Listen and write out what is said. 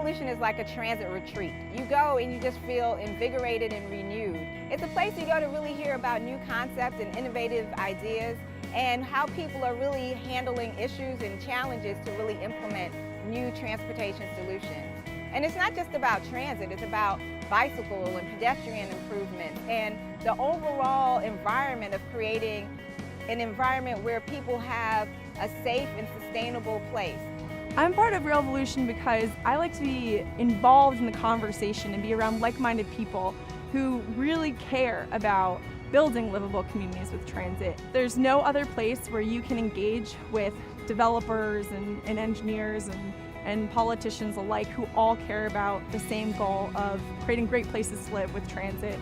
Volution is like a transit retreat. You go and you just feel invigorated and renewed. It's a place you go to really hear about new concepts and innovative ideas and how people are really handling issues and challenges to really implement new transportation solutions. And it's not just about transit, it's about bicycle and pedestrian improvements and the overall environment of creating an environment where people have a safe and sustainable place. I'm part of Rail Volution because I like to be involved in the conversation and be around like-minded people who really care about building livable communities with transit. There's no other place where you can engage with developers and engineers and politicians alike who all care about the same goal of creating great places to live with transit.